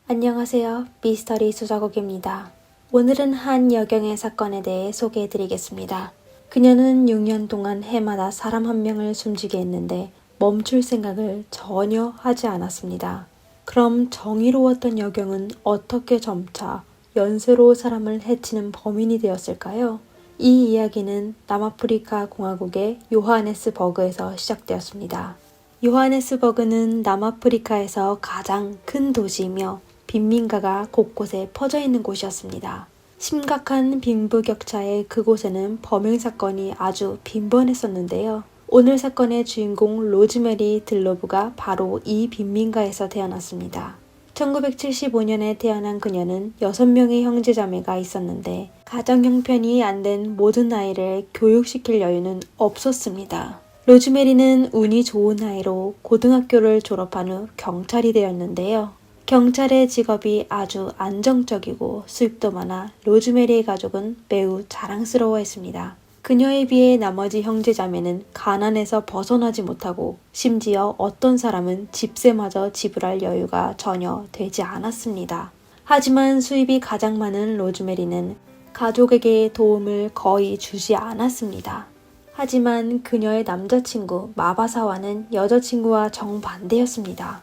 안녕하세요. 미스터리 수사국입니다. 오늘은 한 여경의 사건에 대해 소개해드리겠습니다. 그녀는 6년 동안 해마다 사람 한 명을 숨지게 했는데 멈출 생각을 전혀 하지 않았습니다. 그럼 정의로웠던 여경은 어떻게 점차 연쇄로 사람을 해치는 범인이 되었을까요? 이 이야기는 남아프리카 공화국의 요하네스버그에서 시작되었습니다. 요하네스버그는 남아프리카에서 가장 큰 도시이며 빈민가가 곳곳에 퍼져 있는 곳이었습니다. 심각한 빈부격차의 그곳에는 범행사건이 아주 빈번했었는데요. 오늘 사건의 주인공 로즈메리 들로브가 바로 이 빈민가에서 태어났습니다. 1975년에 태어난 그녀는 6명의 형제자매가 있었는데 가정 형편이 안 된 모든 아이를 교육시킬 여유는 없었습니다. 로즈메리는 운이 좋은 아이로 고등학교를 졸업한 후 경찰이 되었는데요. 경찰의 직업이 아주 안정적이고 수입도 많아 로즈메리의 가족은 매우 자랑스러워했습니다. 그녀에 비해 나머지 형제자매는 가난에서 벗어나지 못하고 심지어 어떤 사람은 집세마저 지불할 여유가 전혀 되지 않았습니다. 하지만 수입이 가장 많은 로즈메리는 가족에게 도움을 거의 주지 않았습니다. 하지만 그녀의 남자친구 마바사와는 여자친구와 정반대였습니다.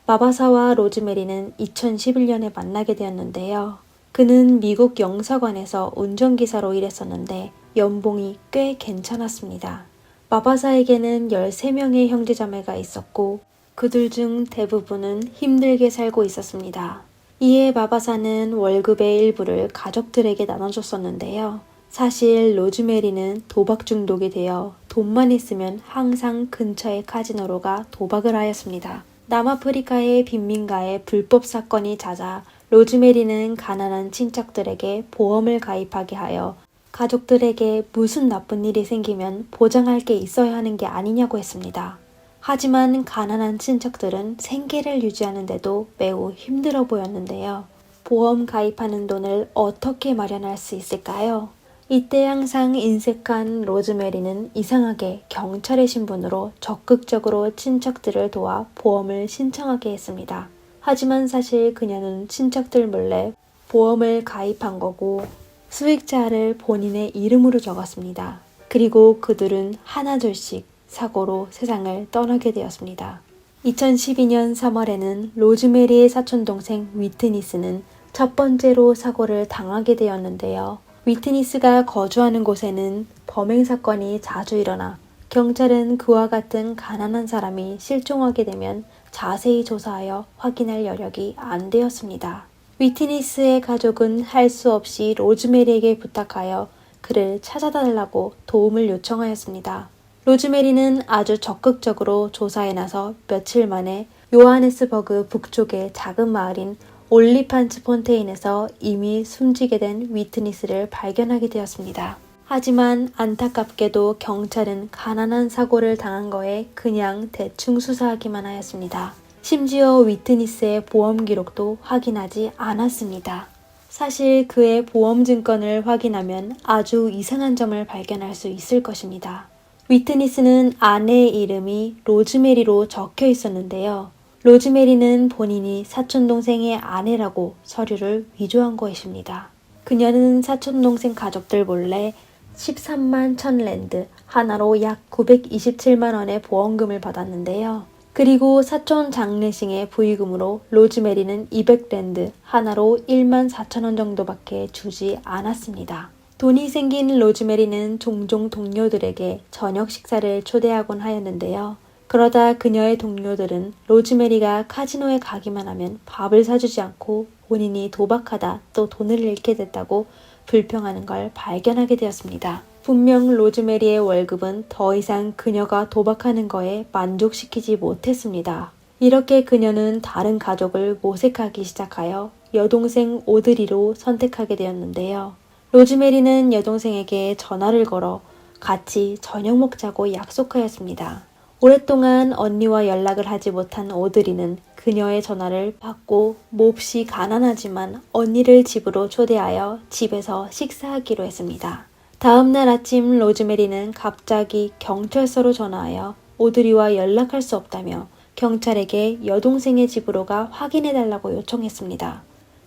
마바사와 로즈메리는 2011년에 만나게 되었는데요. 그는 미국 영사관에서 운전기사로 일했었는데 연봉이 꽤 괜찮았습니다. 마바사에게는 13명의 형제자매가 있었고 그들 중 대부분은 힘들게 살고 있었습니다. 이에 마바사는 월급의 일부를 가족들에게 나눠줬었는데요. 사실 로즈메리는 도박 중독이 되어 돈만 있으면 항상 근처의 카지노로 가 도박을 하였습니다. 남아프리카의 빈민가에 불법 사건이 잦아 로즈메리는 가난한 친척들에게 보험을 가입하게 하여 가족들에게 무슨 나쁜 일이 생기면 보장할 게 있어야 하는 게 아니냐고 했습니다. 하지만 가난한 친척들은 생계를 유지하는데도 매우 힘들어 보였는데요. 보험 가입하는 돈을 어떻게 마련할 수 있을까요? 이때 항상 인색한 로즈메리는 이상하게 경찰의 신분으로 적극적으로 친척들을 도와 보험을 신청하게 했습니다. 하지만 사실 그녀는 친척들 몰래 보험을 가입한 거고 수익자를 본인의 이름으로 적었습니다. 그리고 그들은 하나둘씩 사고로 세상을 떠나게 되었습니다. 2012년 3월에는 로즈메리의 사촌동생 위트니스는 첫 번째로 사고를 당하게 되었는데요. 위트니스가 거주하는 곳에는 범행 사건이 자주 일어나 경찰은 그와 같은 가난한 사람이 실종하게 되면 자세히 조사하여 확인할 여력이 안 되었습니다. 위트니스의 가족은 할 수 없이 로즈메리에게 부탁하여 그를 찾아달라고 도움을 요청하였습니다. 로즈메리는 아주 적극적으로 조사에 나서 며칠 만에 요하네스버그 북쪽의 작은 마을인 올리판츠 폰테인에서 이미 숨지게 된 위트니스를 발견하게 되었습니다. 하지만 안타깝게도 경찰은 가난한 사고를 당한 거에 그냥 대충 수사하기만 하였습니다. 심지어 위트니스의 보험 기록도 확인하지 않았습니다. 사실 그의 보험 증권을 확인하면 아주 이상한 점을 발견할 수 있을 것입니다. 위트니스는 아내의 이름이 로즈메리로 적혀 있었는데요. 로즈메리는 본인이 사촌동생의 아내라고 서류를 위조한 것입니다. 그녀는 사촌동생 가족들 몰래 13만 1000랜드, 하나로 약 927만 원의 보험금을 받았는데요. 그리고 사촌 장례식의 부의금으로 로즈메리는 200랜드, 하나로 1만 4천 원 정도밖에 주지 않았습니다. 돈이 생긴 로즈메리는 종종 동료들에게 저녁 식사를 초대하곤 하였는데요. 그러다 그녀의 동료들은 로즈메리가 카지노에 가기만 하면 밥을 사주지 않고 본인이 도박하다 또 돈을 잃게 됐다고 불평하는 걸 발견하게 되었습니다. 분명 로즈메리의 월급은 더 이상 그녀가 도박하는 거에 만족시키지 못했습니다. 이렇게 그녀는 다른 가족을 모색하기 시작하여 여동생 오드리로 선택하게 되었는데요. 로즈메리는 여동생에게 전화를 걸어 같이 저녁 먹자고 약속하였습니다. 오랫동안 언니와 연락을 하지 못한 오드리는 그녀의 전화를 받고 몹시 가난하지만 언니를 집으로 초대하여 집에서 식사하기로 했습니다. 다음날 아침 로즈메리는 갑자기 경찰서로 전화하여 오드리와 연락할 수 없다며 경찰에게 여동생의 집으로가 확인해달라고 요청했습니다.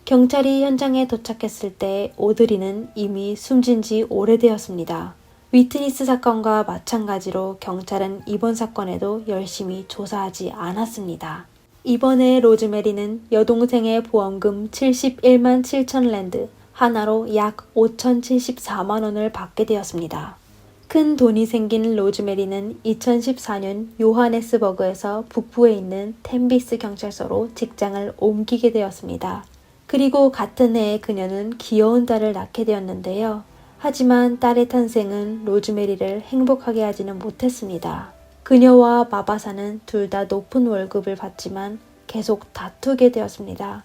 경찰이 현장에 도착했을 때 오드리는 이미 숨진 지 오래되었습니다. 위트니스 사건과 마찬가지로 경찰은 이번 사건에도 열심히 조사하지 않았습니다. 이번에 로즈메리는 여동생의 보험금 71만 7천 랜드, 하나로 약 5,074만 원을 받게 되었습니다. 큰 돈이 생긴 로즈메리는 2014년 요하네스버그에서 북부에 있는 템비스 경찰서로 직장을 옮기게 되었습니다. 그리고 같은 해에 그녀는 귀여운 딸을 낳게 되었는데요. 하지만 딸의 탄생은 로즈메리를 행복하게 하지는 못했습니다. 그녀와 마바사는 둘 다 높은 월급을 받지만 계속 다투게 되었습니다.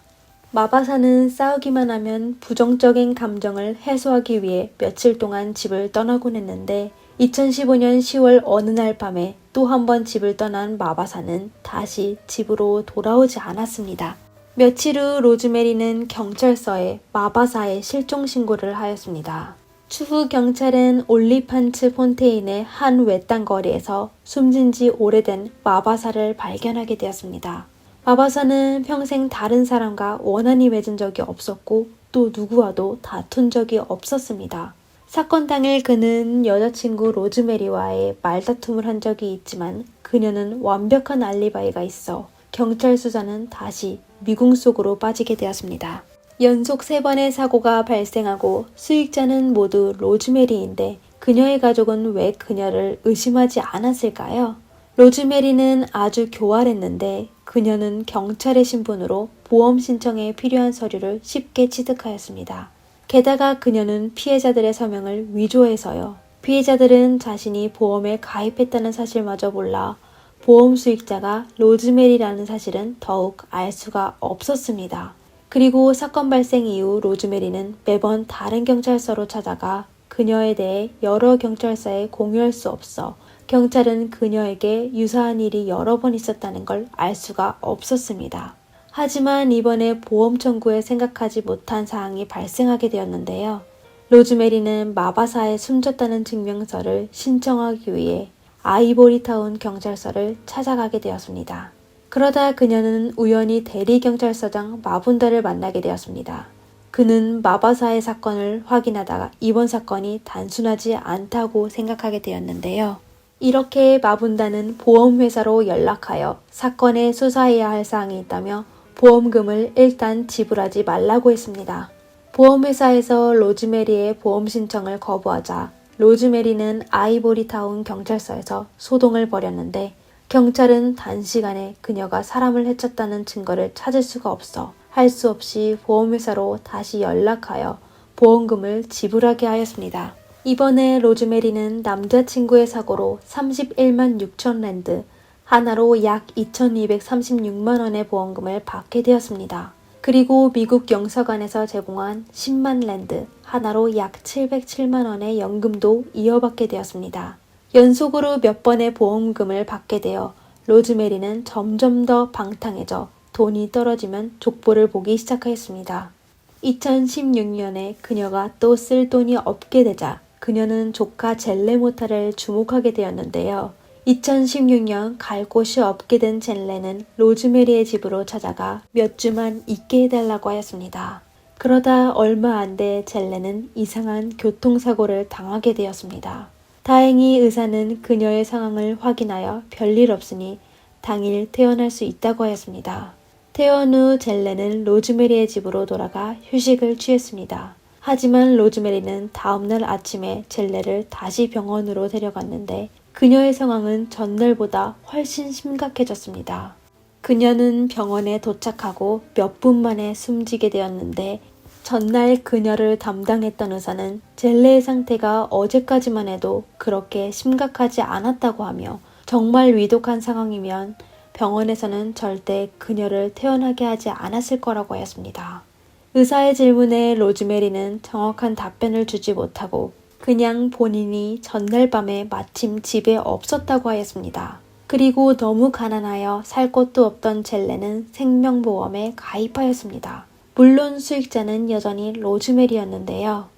마바사는 싸우기만 하면 부정적인 감정을 해소하기 위해 며칠 동안 집을 떠나곤 했는데 2015년 10월 어느 날 밤에 또 한 번 집을 떠난 마바사는 다시 집으로 돌아오지 않았습니다. 며칠 후 로즈메리는 경찰서에 마바사의 실종 신고를 하였습니다. 추후 경찰은 올리판츠 폰테인의 한 외딴 거리에서 숨진 지 오래된 마바사를 발견하게 되었습니다. 마바사는 평생 다른 사람과 원한이 맺은 적이 없었고 또 누구와도 다툰 적이 없었습니다. 사건 당일 그는 여자친구 로즈메리와의 말다툼을 한 적이 있지만 그녀는 완벽한 알리바이가 있어 경찰 수사는 다시 미궁 속으로 빠지게 되었습니다. 연속 3번의 사고가 발생하고 수익자는 모두 로즈메리인데 그녀의 가족은 왜 그녀를 의심하지 않았을까요? 로즈메리는 아주 교활했는데 그녀는 경찰의 신분으로 보험 신청에 필요한 서류를 쉽게 취득하였습니다. 게다가 그녀는 피해자들의 서명을 위조해서요. 피해자들은 자신이 보험에 가입했다는 사실마저 몰라 보험 수익자가 로즈메리라는 사실은 더욱 알 수가 없었습니다. 그리고 사건 발생 이후 로즈메리는 매번 다른 경찰서로 찾아가 그녀에 대해 여러 경찰서에 공유할 수 없어 경찰은 그녀에게 유사한 일이 여러 번 있었다는 걸 알 수가 없었습니다. 하지만 이번에 보험 청구에 생각하지 못한 사항이 발생하게 되었는데요. 로즈메리는 마바사에 숨졌다는 증명서를 신청하기 위해 아이보리타운 경찰서를 찾아가게 되었습니다. 그러다 그녀는 우연히 대리경찰서장 마분다를 만나게 되었습니다. 그는 마바사의 사건을 확인하다가 이번 사건이 단순하지 않다고 생각하게 되었는데요. 이렇게 마분다는 보험회사로 연락하여 사건에 수사해야 할 사항이 있다며 보험금을 일단 지불하지 말라고 했습니다. 보험회사에서 로즈메리의 보험 신청을 거부하자 로즈메리는 아이보리타운 경찰서에서 소동을 벌였는데 경찰은 단시간에 그녀가 사람을 해쳤다는 증거를 찾을 수가 없어 할 수 없이 보험회사로 다시 연락하여 보험금을 지불하게 하였습니다. 이번에 로즈메리는 남자친구의 사고로 31만 6천 랜드, 하나로 약 2,236만 원의 보험금을 받게 되었습니다. 그리고 미국 영사관에서 제공한 10만 랜드, 하나로 약 707만 원의 연금도 이어받게 되었습니다. 연속으로 몇 번의 보험금을 받게 되어 로즈메리는 점점 더 방탕해져 돈이 떨어지면 족보를 보기 시작하였습니다. 2016년에 그녀가 또 쓸 돈이 없게 되자 그녀는 조카 젤레모타를 주목하게 되었는데요. 2016년 갈 곳이 없게 된 젤레는 로즈메리의 집으로 찾아가 몇 주만 있게 해달라고 하였습니다. 그러다 얼마 안 돼 젤레는 이상한 교통사고를 당하게 되었습니다. 다행히 의사는 그녀의 상황을 확인하여 별일 없으니 당일 퇴원할 수 있다고 하였습니다. 퇴원 후 젤레는 로즈메리의 집으로 돌아가 휴식을 취했습니다. 하지만 로즈메리는 다음날 아침에 젤레를 다시 병원으로 데려갔는데 그녀의 상황은 전날보다 훨씬 심각해졌습니다. 그녀는 병원에 도착하고 몇 분 만에 숨지게 되었는데 전날 그녀를 담당했던 의사는 젤레의 상태가 어제까지만 해도 그렇게 심각하지 않았다고 하며 정말 위독한 상황이면 병원에서는 절대 그녀를 퇴원하게 하지 않았을 거라고 하였습니다. 의사의 질문에 로즈메리는 정확한 답변을 주지 못하고 그냥 본인이 전날 밤에 마침 집에 없었다고 하였습니다. 그리고 너무 가난하여 살 곳도 없던 젤레는 생명보험에 가입하였습니다. 물론 수익자는 여전히 로즈메리였는데요.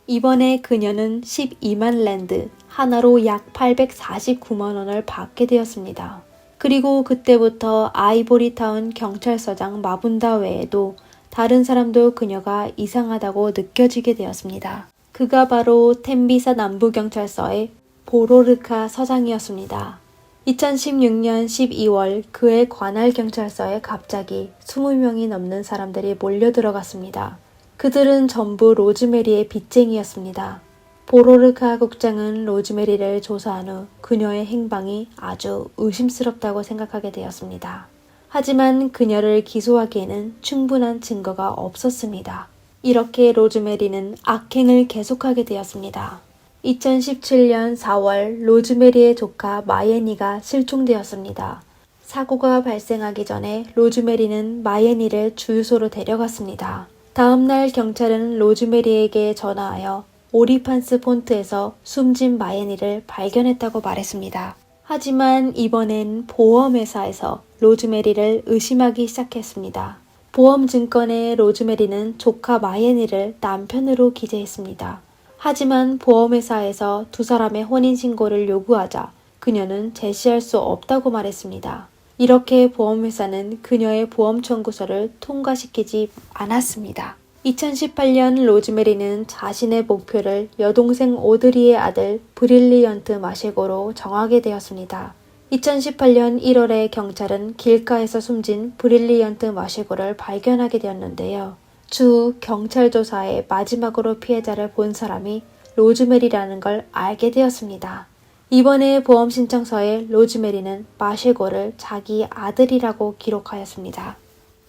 이번에 그녀는 12만 랜드, 하나로 약 849만 원을 받게 되었습니다. 그리고 그때부터 아이보리타운 경찰서장 마분다 외에도 다른 사람도 그녀가 이상하다고 느껴지게 되었습니다. 그가 바로 템비사 남부경찰서의 보로르카 서장이었습니다. 2016년 12월 그의 관할 경찰서에 갑자기 20명이 넘는 사람들이 몰려들어갔습니다. 그들은 전부 로즈메리의 빚쟁이였습니다. 보로르카 국장은 로즈메리를 조사한 후 그녀의 행방이 아주 의심스럽다고 생각하게 되었습니다. 하지만 그녀를 기소하기에는 충분한 증거가 없었습니다. 이렇게 로즈메리는 악행을 계속하게 되었습니다. 2017년 4월 로즈메리의 조카 마예니가 실종되었습니다. 사고가 발생하기 전에 로즈메리는 마예니를 주유소로 데려갔습니다. 다음날 경찰은 로즈메리에게 전화하여 오리판스 폰트에서 숨진 마예니를 발견했다고 말했습니다. 하지만 이번엔 보험회사에서 로즈메리를 의심하기 시작했습니다. 보험증권에 로즈메리는 조카 마예니를 남편으로 기재했습니다. 하지만 보험회사에서 두 사람의 혼인신고를 요구하자 그녀는 제시할 수 없다고 말했습니다. 이렇게 보험회사는 그녀의 보험 청구서를 통과시키지 않았습니다. 2018년 로즈메리는 자신의 목표를 여동생 오드리의 아들 브릴리언트 마셰고로 정하게 되었습니다. 2018년 1월에 경찰은 길가에서 숨진 브릴리언트 마셰고를 발견하게 되었는데요. 추후 경찰 조사에 마지막으로 피해자를 본 사람이 로즈메리라는 걸 알게 되었습니다. 이번에 보험 신청서에 로즈메리는 마셰고를 자기 아들이라고 기록하였습니다.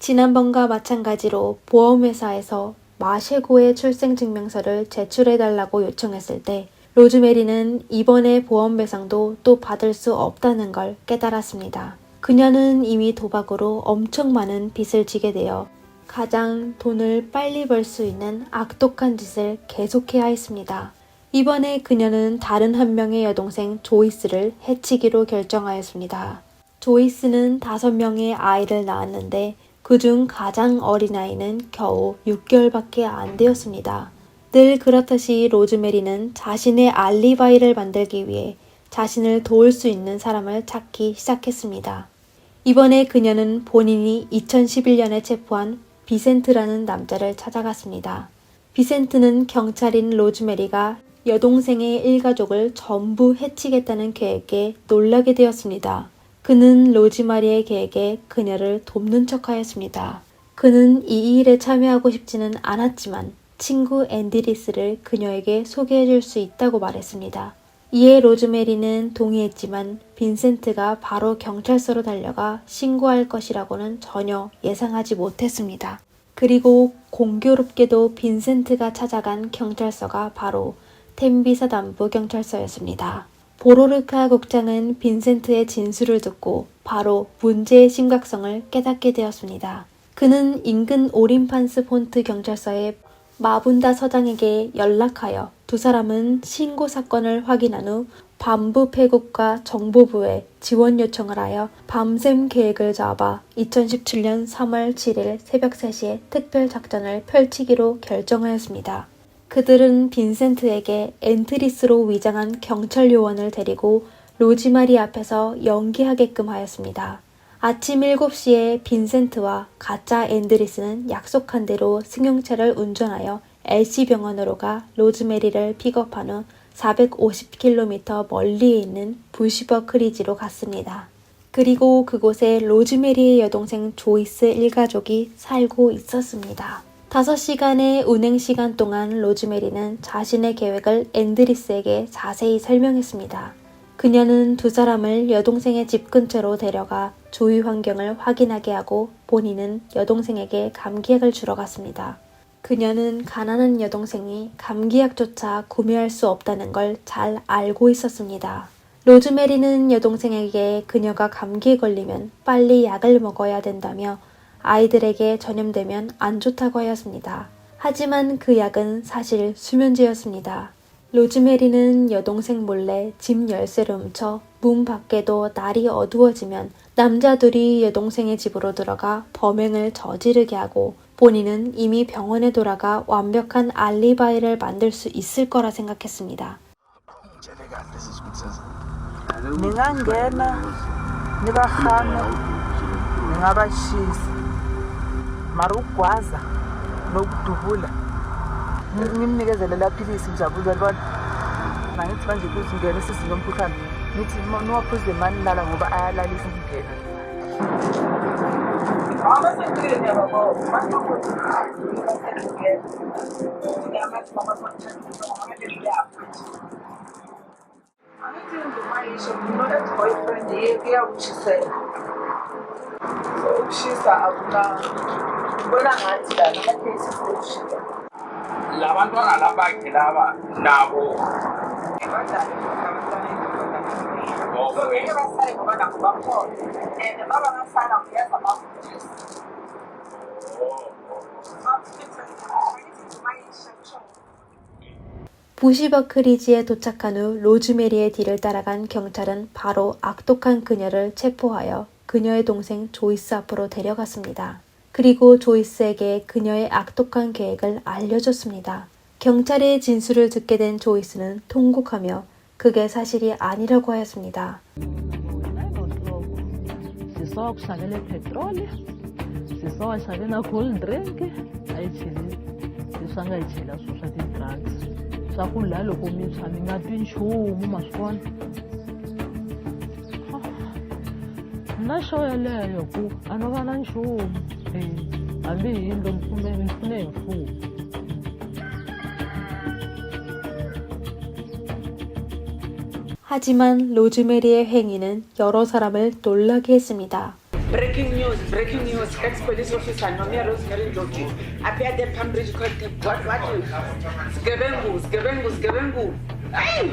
지난번과 마찬가지로 보험회사에서 마셰고의 출생증명서를 제출해달라고 요청했을 때 로즈메리는 이번에 보험배상도 또 받을 수 없다는 걸 깨달았습니다. 그녀는 이미 도박으로 엄청 많은 빚을 지게 되어 가장 돈을 빨리 벌 수 있는 악독한 짓을 계속해야 했습니다. 이번에 그녀는 다른 한 명의 여동생 조이스를 해치기로 결정하였습니다. 조이스는 5명의 아이를 낳았는데 그중 가장 어린 아이는 겨우 6개월밖에 안 되었습니다. 늘 그렇듯이 로즈메리는 자신의 알리바이를 만들기 위해 자신을 도울 수 있는 사람을 찾기 시작했습니다. 이번에 그녀는 본인이 2011년에 체포한 비센트라는 남자를 찾아갔습니다. 비센트는 경찰인 로즈메리가 여동생의 일가족을 전부 해치겠다는 계획에 놀라게 되었습니다. 그는 로즈마리의 계획에 그녀를 돕는 척하였습니다. 그는 이 일에 참여하고 싶지는 않았지만 친구 앤드리스를 그녀에게 소개해줄 수 있다고 말했습니다. 이에 로즈메리는 동의했지만 빈센트가 바로 경찰서로 달려가 신고할 것이라고는 전혀 예상하지 못했습니다. 그리고 공교롭게도 빈센트가 찾아간 경찰서가 바로 템비사 남부 경찰서였습니다. 보로르카 국장은 빈센트의 진술을 듣고 바로 문제의 심각성을 깨닫게 되었습니다. 그는 인근 오린판스 폰트 경찰서의 마분다 서장에게 연락하여 두 사람은 신고 사건을 확인한 후 반부 패국과 정보부에 지원 요청을 하여 밤샘 계획을 잡아 2017년 3월 7일 새벽 3시에 특별 작전을 펼치기로 결정하였습니다. 그들은 빈센트에게 엔트리스로 위장한 경찰 요원을 데리고 로즈마리 앞에서 연기하게끔 하였습니다. 아침 7시에 빈센트와 가짜 앤드리스는 약속한 대로 승용차를 운전하여 LC병원으로 가 로즈메리를 픽업한 후 450km 멀리에 있는 부시버 크리지로 갔습니다. 그리고 그곳에 로즈메리의 여동생 조이스 일가족이 살고 있었습니다. 5시간의 운행시간 동안 로즈메리는 자신의 계획을 앤드리스에게 자세히 설명했습니다. 그녀는 두 사람을 여동생의 집 근처로 데려가 주위 환경을 확인하게 하고 본인은 여동생에게 감기약을 주러 갔습니다. 그녀는 가난한 여동생이 감기약조차 구매할 수 없다는 걸 잘 알고 있었습니다. 로즈메리는 여동생에게 그녀가 감기에 걸리면 빨리 약을 먹어야 된다며 아이들에게 전염되면 안 좋다고 하였습니다. 하지만 그 약은 사실 수면제였습니다. 로즈메리는 여동생 몰래 집 열쇠를 훔쳐 문 밖에도 날이 어두워지면 남자들이 여동생의 집으로 들어가 범행을 저지르게 하고 본인은 이미 병원에 돌아가 완벽한 알리바이를 만들 수 있을 거라 생각했습니다. nibahame ngingabashisa mara ukugwaza nokudubula ngimnikezele la philisi mjabulo yabona nangithi manje kuthi ngene isizini yomkhuhlane ngithi niwaphuze mani lala ngoba ayalalisa ukungena boyfriend iyawushisela so ukushisa akubona ngathi la amaphesi okushisa labantwana labakhe laba nabo 부시버크리지에 도착한 후 로즈메리의 뒤를 따라간 경찰은 바로 악독한 그녀를 체포하여 그녀의 동생 조이스 앞으로 데려갔습니다. 그리고 조이스에게 그녀의 악독한 계획을 알려줬습니다. 경찰의 진술을 듣게 된 조이스는 통곡하며 그게 사실이 아니라고 하였습니다. 하지만 로즈메리의 행위는 여러 사람을 놀라게 했습니다. Breaking news, ex-police officer Nomia Rosemary Ndoki appeared at Cambridge Court. What? Skebengu. Hey!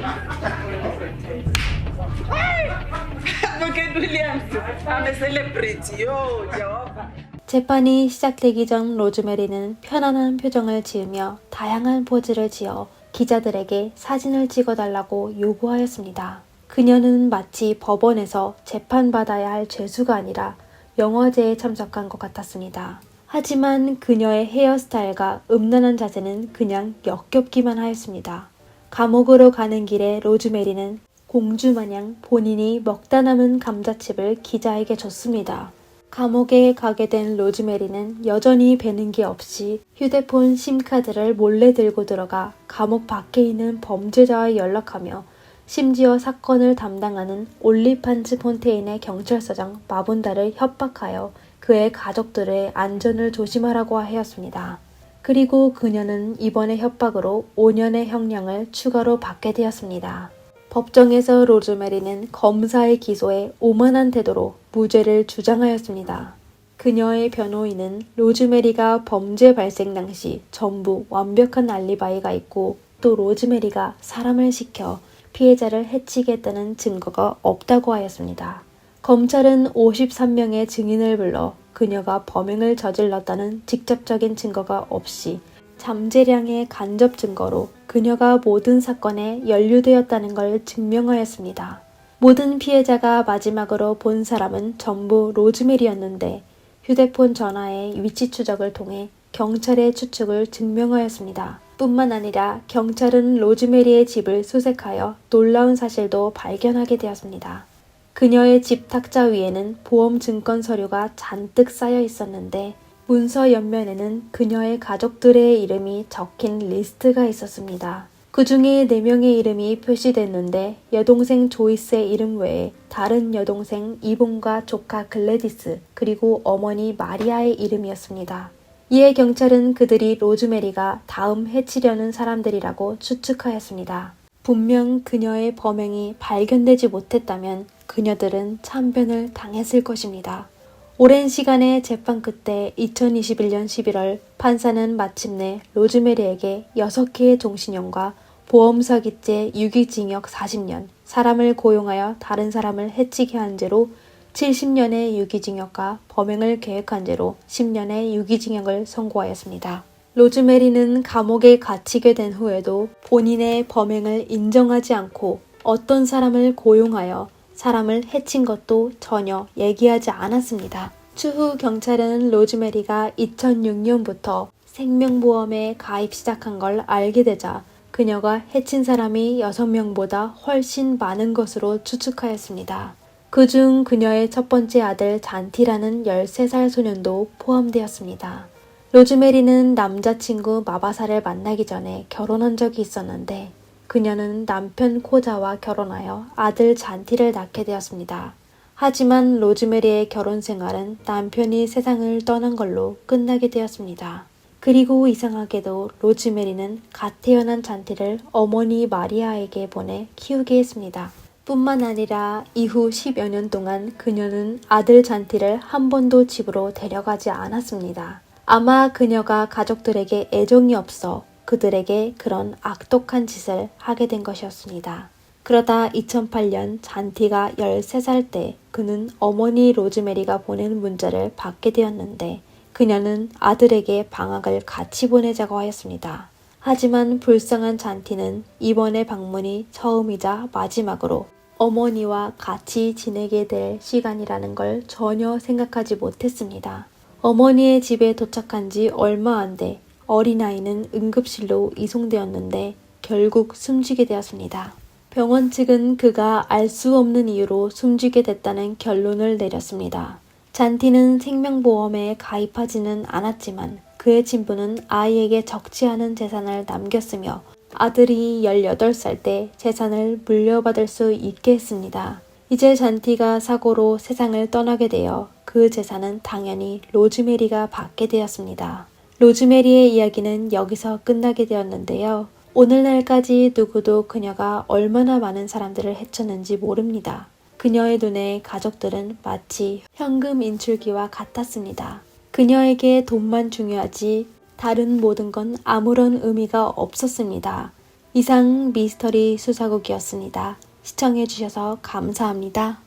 Advocate Williams, I'm a celebrity. Yo, Jehovah. 재판이 시작되기 전 로즈메리는 편안한 표정을 지으며 다양한 포즈를 지어 기자들에게 사진을 찍어달라고 요구하였습니다. 그녀는 마치 법원에서 재판받아야 할 죄수가 아니라 영화제에 참석한 것 같았습니다. 하지만 그녀의 헤어스타일과 음란한 자세는 그냥 역겹기만 하였습니다. 감옥으로 가는 길에 로즈메리는 공주마냥 본인이 먹다 남은 감자칩을 기자에게 줬습니다. 감옥에 가게 된 로즈메리는 여전히 배는 게 없이 휴대폰 심카드를 몰래 들고 들어가 감옥 밖에 있는 범죄자와 연락하며 심지어 사건을 담당하는 올리판츠 폰테인의 경찰서장 마본다를 협박하여 그의 가족들의 안전을 조심하라고 하였습니다. 그리고 그녀는 이번의 협박으로 5년의 형량을 추가로 받게 되었습니다. 법정에서 로즈메리는 검사의 기소에 오만한 태도로 무죄를 주장하였습니다. 그녀의 변호인은 로즈메리가 범죄 발생 당시 전부 완벽한 알리바이가 있고 또 로즈메리가 사람을 시켜 피해자를 해치게 했다는 증거가 없다고 하였습니다. 검찰은 53명의 증인을 불러 그녀가 범행을 저질렀다는 직접적인 증거가 없이 잠재량의 간접 증거로 그녀가 모든 사건에 연루되었다는 걸 증명하였습니다. 모든 피해자가 마지막으로 본 사람은 전부 로즈메리였는데 휴대폰 전화의 위치 추적을 통해 경찰의 추측을 증명하였습니다. 뿐만 아니라 경찰은 로즈메리의 집을 수색하여 놀라운 사실도 발견하게 되었습니다. 그녀의 집 탁자 위에는 보험 증권 서류가 잔뜩 쌓여 있었는데 문서 옆면에는 그녀의 가족들의 이름이 적힌 리스트가 있었습니다. 그 중에 4명의 이름이 표시됐는데 여동생 조이스의 이름 외에 다른 여동생 이본과 조카 글래디스 그리고 어머니 마리아의 이름이었습니다. 이에 경찰은 그들이 로즈메리가 다음 해치려는 사람들이라고 추측하였습니다. 분명 그녀의 범행이 발견되지 못했다면 그녀들은 참변을 당했을 것입니다. 오랜 시간의 재판 끝에 2021년 11월 판사는 마침내 로즈메리에게 6개의 종신형과 보험사기죄 유기징역 40년, 사람을 고용하여 다른 사람을 해치게 한 죄로 70년의 유기징역과 범행을 계획한 죄로 10년의 유기징역을 선고하였습니다. 로즈메리는 감옥에 갇히게 된 후에도 본인의 범행을 인정하지 않고 어떤 사람을 고용하여 사람을 해친 것도 전혀 얘기하지 않았습니다. 추후 경찰은 로즈메리가 2006년부터 생명보험에 가입 시작한 걸 알게 되자 그녀가 해친 사람이 6명보다 훨씬 많은 것으로 추측하였습니다. 그중 그녀의 첫 번째 아들 잔티라는 13살 소년도 포함되었습니다. 로즈메리는 남자친구 마바사를 만나기 전에 결혼한 적이 있었는데 그녀는 남편 코자와 결혼하여 아들 잔티를 낳게 되었습니다. 하지만 로즈메리의 결혼 생활은 남편이 세상을 떠난 걸로 끝나게 되었습니다. 그리고 이상하게도 로즈메리는 갓 태어난 잔티를 어머니 마리아에게 보내 키우게 했습니다. 뿐만 아니라 이후 10여 년 동안 그녀는 아들 잔티를 한 번도 집으로 데려가지 않았습니다. 아마 그녀가 가족들에게 애정이 없어 그들에게 그런 악독한 짓을 하게 된 것이었습니다. 그러다 2008년 잔티가 13살 때 그는 어머니 로즈메리가 보낸 문자를 받게 되었는데 그녀는 아들에게 방학을 같이 보내자고 하였습니다. 하지만 불쌍한 잔티는 이번의 방문이 처음이자 마지막으로 어머니와 같이 지내게 될 시간이라는 걸 전혀 생각하지 못했습니다. 어머니의 집에 도착한 지 얼마 안 돼 어린아이는 응급실로 이송되었는데 결국 숨지게 되었습니다. 병원 측은 그가 알 수 없는 이유로 숨지게 됐다는 결론을 내렸습니다. 잔티는 생명보험에 가입하지는 않았지만 그의 친부는 아이에게 적지 않은 재산을 남겼으며 아들이 18살 때 재산을 물려받을 수 있게 했습니다. 이제 잔티가 사고로 세상을 떠나게 되어 그 재산은 당연히 로즈메리가 받게 되었습니다. 로즈메리의 이야기는 여기서 끝나게 되었는데요. 오늘날까지 누구도 그녀가 얼마나 많은 사람들을 해쳤는지 모릅니다. 그녀의 눈에 가족들은 마치 현금 인출기와 같았습니다. 그녀에게 돈만 중요하지 다른 모든 건 아무런 의미가 없었습니다. 이상 미스터리 수사국이었습니다. 시청해주셔서 감사합니다.